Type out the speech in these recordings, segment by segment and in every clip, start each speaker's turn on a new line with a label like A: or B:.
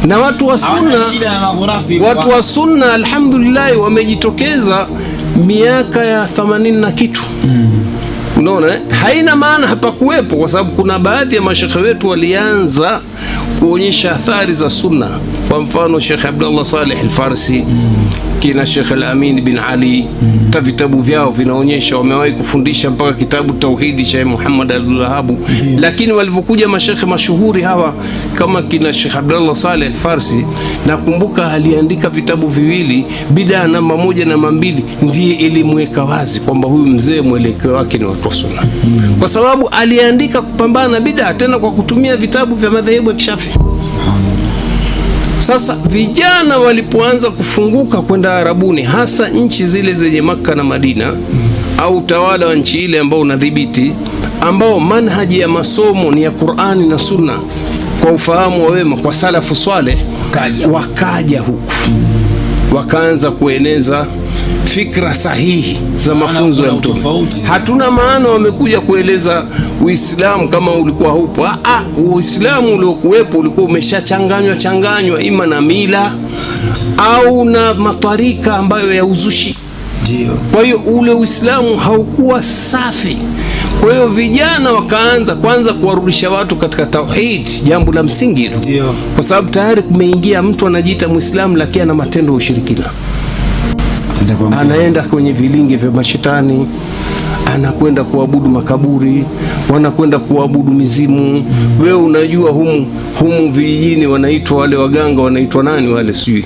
A: Na watu wa sunna alhamdulillah wamejitokeza miaka ya 80 na kitu. Unaona, haina maana hapakuwepo, kwa sababu kuna baadhi ya mashekhe wetu walianza kuonyesha athari za sunna. Kwa mfano Sheikh Abdullah Saleh Al-Farsi, kina Sheikh Al-Amin bin Ali, vitabu vyao vinaonyesha wamewahi kufundisha mpaka kitabu Tauhidi cha Muhammad Abdul-Wahhab. Lakini walivyokuja mashekhe mashuhuri hawa kama kina Sheikh Abdullah Saleh Al-Farsi, nakumbuka aliandika vitabu viwili, Bid'a namba 1 na namba 2, ndiye ilimweka wazi kwamba huyu mzee mwelekeo wake ni wa sunna, kwa sababu aliandika kupambana na bid'a, tena kwa kutumia vitabu vya madhehebu ya Kishafi. Sasa vijana walipoanza kufunguka kwenda Arabuni, hasa nchi zile zenye Makka na Madina, au utawala wa nchi ile ambao unadhibiti, ambao manhaji ya masomo ni ya Qur'ani na Sunna kwa ufahamu wa wema, kwa salafu saleh, wakaja huku wakaanza kueneza fikra sahihi za mafunzo ya Mtume. Hatuna maana wamekuja kueleza Uislamu kama ulikuwa hupo. Uislamu uliokuwepo ulikuwa umeshachanganywa ima na mila au na matwarika ambayo ya uzushi. Kwa hiyo ule Uislamu haukuwa safi. Kwa hiyo vijana wakaanza kwanza kuwarudisha watu katika tauhid, jambo la msingi hilo. Kwa sababu tayari kumeingia mtu anajiita Muislamu lakini ana matendo ya ushirikina. Anaenda kwenye vilingi vya mashetani, anakwenda kuabudu makaburi, wanakwenda kuabudu mizimu. Wewe unajua humu vijijini wanaitwa wale waganga wanaitwa nani wale, sijui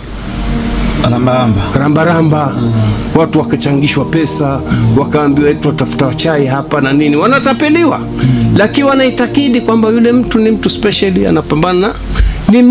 A: Ramba. Watu wakachangishwa pesa, wakaambiwa eti watafuta chai hapa na nini, wanatapeliwa. Lakini wanaitakidi kwamba yule mtu ni mtu special, anapambana ni